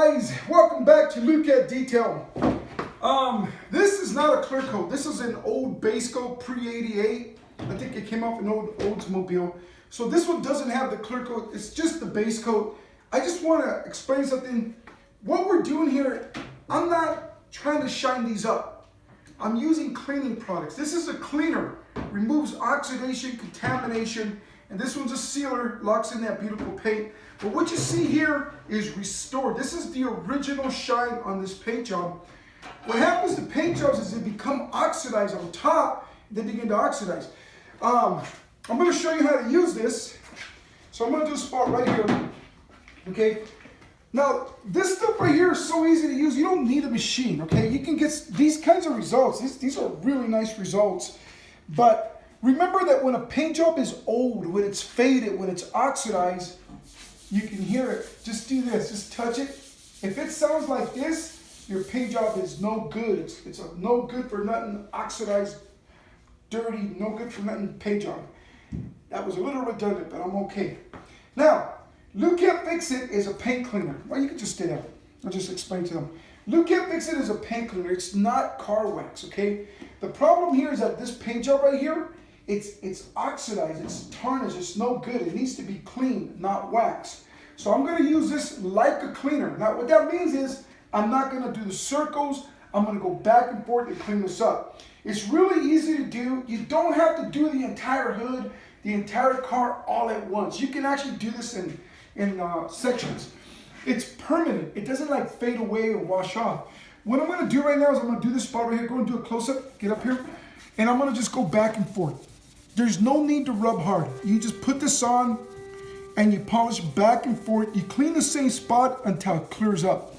guys, welcome back to Luke Detail. This is not a clear coat. This is an old base coat pre-88. I think it came off an old Oldsmobile. So this one doesn't have the clear coat. It's just the base coat. I just want to explain something. What we're doing here, I'm not trying to shine these up. I'm using cleaning products. This is a cleaner, removes oxidation, contamination, and this one's a sealer, locks in that beautiful paint. But what you see here is restored. This is the original shine on this paint job. What happens to paint jobs is they become oxidized on top, they begin to oxidize. I'm going to show you how to use this. So I'm going to do a spot right here. Okay. Now, this stuff right here is so easy to use. You don't need a machine, okay? You can get these kinds of results. These are really nice results. But remember that when a paint job is old, when it's faded, when it's oxidized, you can hear it. Just do this. Just touch it. If it sounds like this, your paint job is no good. It's a no good for nothing, oxidized, dirty, no good for nothing paint job. That was a little redundant, but I'm okay. Now, Luke Can't Fix It is a paint cleaner. Well, you can just stay there. I'll just explain to them. Luke Can't Fix It is a paint cleaner. It's not car wax, okay? The problem here is that this paint job right here, it's oxidized, it's tarnished, it's no good. It needs to be cleaned, not waxed. So I'm going to use this like a cleaner. Now, what that means is I'm not going to do the circles. I'm going to go back and forth and clean this up. It's really easy to do. You don't have to do the entire hood, the entire car all at once. You can actually do this in sections. It's permanent. It doesn't like fade away or wash off. What I'm going to do right now is I'm going to do this spot right here. Go and do a close-up. Get up here. And I'm going to just go back and forth. There's no need to rub hard. You just put this on and you polish back and forth. You clean the same spot until it clears up.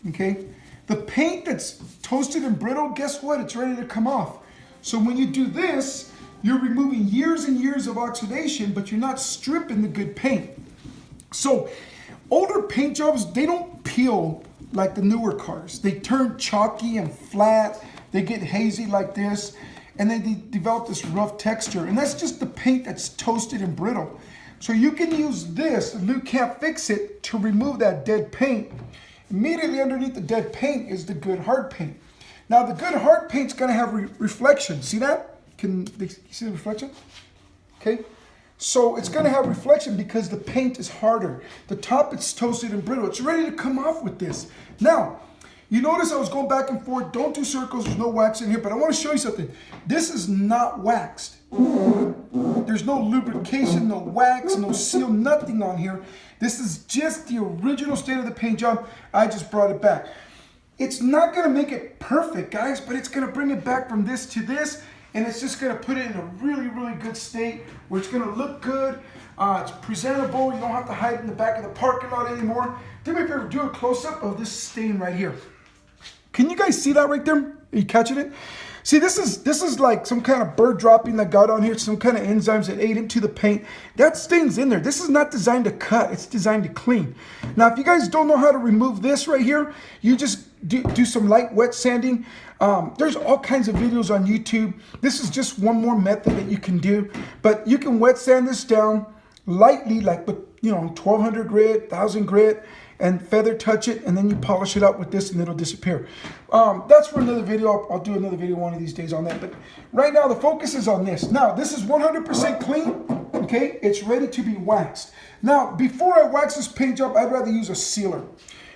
Okay? The paint that's toasted and brittle, guess what? It's ready to come off. So when you do this, you're removing years and years of oxidation, but you're not stripping the good paint. So older paint jobs, they don't peel like the newer cars. They turn chalky and flat. They get hazy like this, and then they develop this rough texture. And that's just the paint that's toasted and brittle. So you can use this, Luke Can't Fix It, to remove that dead paint. Immediately underneath the dead paint is the good hard paint. Now the good hard paint's gonna have reflection. See that? Can you see the reflection? Okay. So it's going to have reflection because the paint is harder. The top is toasted and brittle. It's ready to come off with this. Now, you notice I was going back and forth. Don't do circles. There's no wax in here. But I want to show you something. This is not waxed. There's no lubrication, no wax, no seal, nothing on here. This is just the original state of the paint job. I just brought it back. It's not going to make it perfect, guys, but it's going to bring it back from this to this. And it's just going to put it in a really, really good state where it's going to look good. It's presentable. You don't have to hide in the back of the parking lot anymore. Do me a favor, do a close-up of this stain right here. Can you guys see that right there? Are you catching it? See, this is like some kind of bird dropping that got on here, some kind of enzymes that ate into the paint. That stain's in there. This is not designed to cut. It's designed to clean. Now, if you guys don't know how to remove this right here, you just do some light wet sanding. There's all kinds of videos on YouTube. This is just one more method that you can do. But you can wet sand this down lightly, like with 1200 grit, 1000 grit, and feather touch it, and then you polish it up with this and it'll disappear. That's for another video. I'll do another video one of these days on that. But right now the focus is on this. Now this is 100% clean. Okay, it's ready to be waxed. Now before I wax this paint job, I'd rather use a sealer.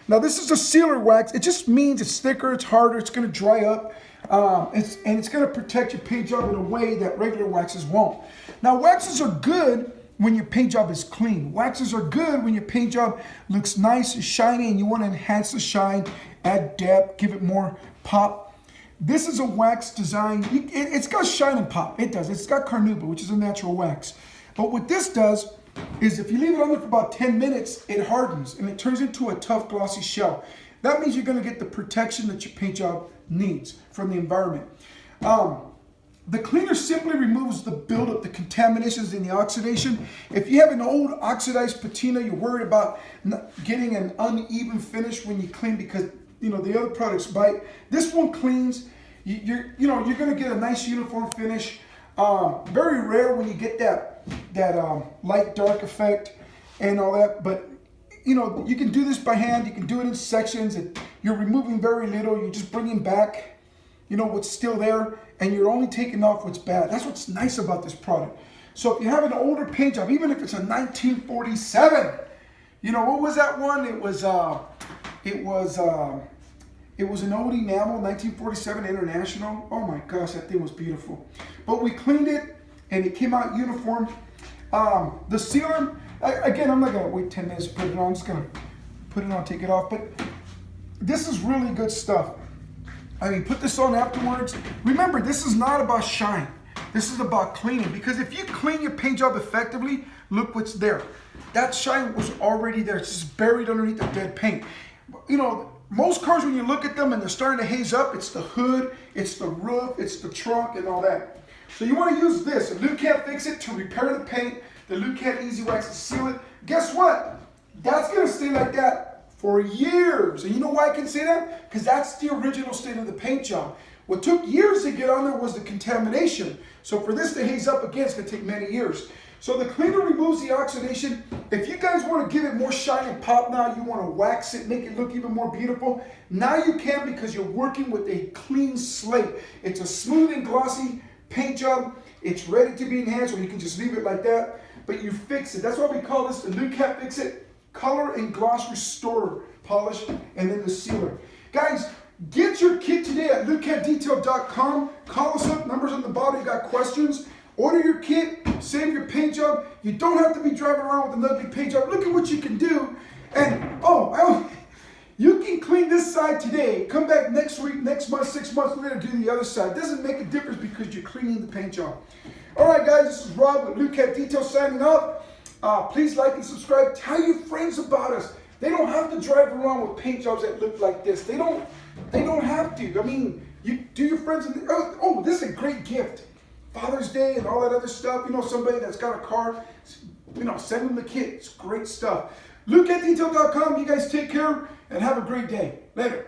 Now this is a sealer wax. It just means it's thicker, it's harder, it's going to dry up, and it's going to protect your paint job in a way that regular waxes won't. Now waxes are good when your paint job is clean. Waxes are good when your paint job looks nice and shiny and you want to enhance the shine, add depth, give it more pop. This is a wax design. It's got shine and pop. It does. It's got carnauba, which is a natural wax. But what this does is if you leave it on there for about 10 minutes, it hardens and it turns into a tough glossy shell. That means you're going to get the protection that your paint job needs from the environment. The cleaner simply removes the buildup, the contaminations and the oxidation. If you have an old oxidized patina, you're worried about getting an uneven finish when you clean because the other products bite. This one cleans. You're going to get a nice uniform finish. Very rare when you get that light dark effect and all that, but you know, you can do this by hand. You can do it in sections. And you're removing very little. You're just bringing back, you know, what's still there, and you're only taking off what's bad. That's what's nice about this product. So if you have an older paint job, even if it's a 1947, you know, what was that one? It was an old enamel, 1947 International. Oh my gosh, that thing was beautiful. But we cleaned it, and it came out uniform. The sealer, again, I'm not gonna wait 10 minutes to put it on. I'm just gonna put it on, take it off. But this is really good stuff. I mean, put this on afterwards. Remember, this is not about shine. This is about cleaning, because if you clean your paint job effectively, look what's there. That shine was already there. It's just buried underneath the dead paint. You know, most cars, when you look at them and they're starting to haze up, it's the hood, it's the roof, it's the trunk, and all that. So you want to use this, a Lucat Fix-It, to repair the paint, the Lucat Easy Wax to seal it. Guess what? That's going to stay like that for years. And you know why I can say that? Because that's the original state of the paint job. What took years to get on there was the contamination. So for this to haze up again, it's going to take many years. So the cleaner removes the oxidation. If you guys want to give it more shine and pop now, you want to wax it, make it look even more beautiful, now you can, because you're working with a clean slate. It's a smooth and glossy paint job. It's ready to be enhanced, or you can just leave it like that. But you fix it. That's why we call this the Lucat Fix-It Color and Gloss Restorer Polish, and then the sealer. Guys, get your kit today at lucatdetail.com. Call us up, numbers on the bottom. You got questions, order your kit, save your paint job. You don't have to be driving around with an ugly paint job. Look at what you can do. And you can clean this side today, come back next week, next month, 6 months later, do the other side. It doesn't make a difference, because you're cleaning the paint job. All right, guys, this is Rob with Lucat Detail signing off. Please like and subscribe. Tell your friends about us. They don't have to drive around with paint jobs that look like this. They don't have to. I mean, you do your friends. Oh, this is a great gift. Father's Day and all that other stuff. You know, somebody that's got a car, you know, send them the kit. It's great stuff. LucatDetail.com. You guys take care and have a great day. Later.